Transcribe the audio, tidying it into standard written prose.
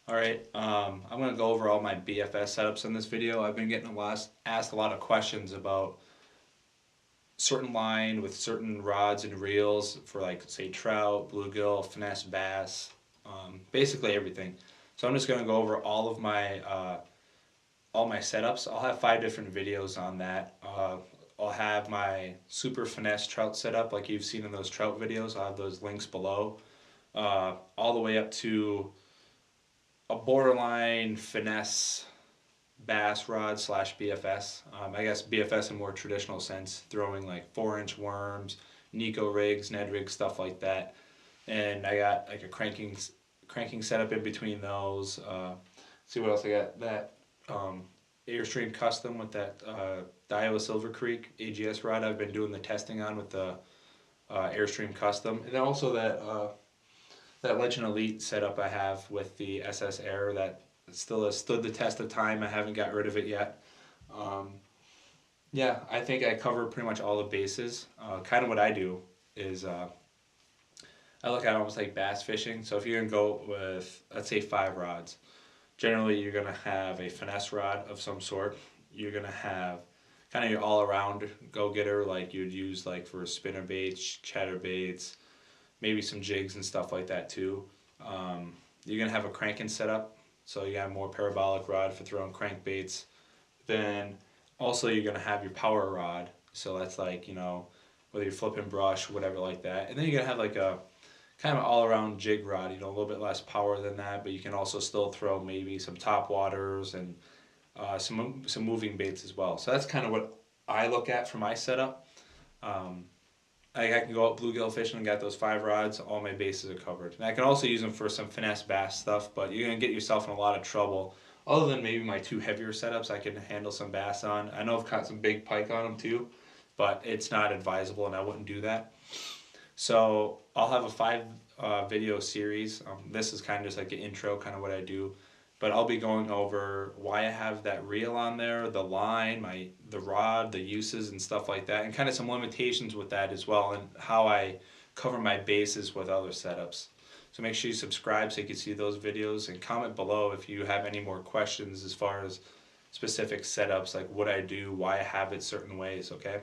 Alright, I'm going to go over all my BFS setups in this video. I've been getting asked a lot of questions about certain line with certain rods and reels for, like, say trout, bluegill, finesse, bass, basically everything. So I'm just going to go over all my setups. I'll have 5 different videos on that. I'll have my super finesse trout setup like you've seen in those trout videos. I'll have those links below. All the way up to a borderline finesse bass rod slash BFS. I guess BFS in more traditional sense, throwing like 4-inch worms, Nico rigs, Ned rigs, stuff like that. And I got like a cranking setup in between those. See what else I got? That Airstream Custom with that Daiwa Silver Creek AGS rod I've been doing the testing on with the Airstream Custom. And then also that Legend Elite setup I have with the SS Air that still has stood the test of time. I haven't got rid of it yet. Yeah, I think I cover pretty much all the bases. Kind of what I do is I look at it almost like bass fishing. So if you're going to go with, let's say, 5 rods, generally you're going to have a finesse rod of some sort. You're going to have kind of your all-around go-getter like you'd use like for spinner baits, chatter baits, maybe some jigs and stuff like that too. You're going to have a cranking setup, so you got a more parabolic rod for throwing crankbaits. Then also you're going to have your power rod, so that's like, whether you're flipping brush, whatever like that. And then you're going to have like a kind of all-around jig rod, a little bit less power than that, but you can also still throw maybe some top waters and some moving baits as well. So that's kind of what I look at for my setup. I can go out bluegill fishing and got those 5 rods, all my bases are covered. And I can also use them for some finesse bass stuff, but you're going to get yourself in a lot of trouble. Other than maybe my 2 heavier setups I can handle some bass on. I know I've caught some big pike on them too, but it's not advisable and I wouldn't do that. So I'll have a 5 video series. This is kind of just like an intro, kind of what I do. But I'll be going over why I have that reel on there, the line, the rod, the uses and stuff like that, and kind of some limitations with that as well, and how I cover my bases with other setups. So make sure you subscribe so you can see those videos, and comment below if you have any more questions as far as specific setups, like what I do, why I have it certain ways, okay?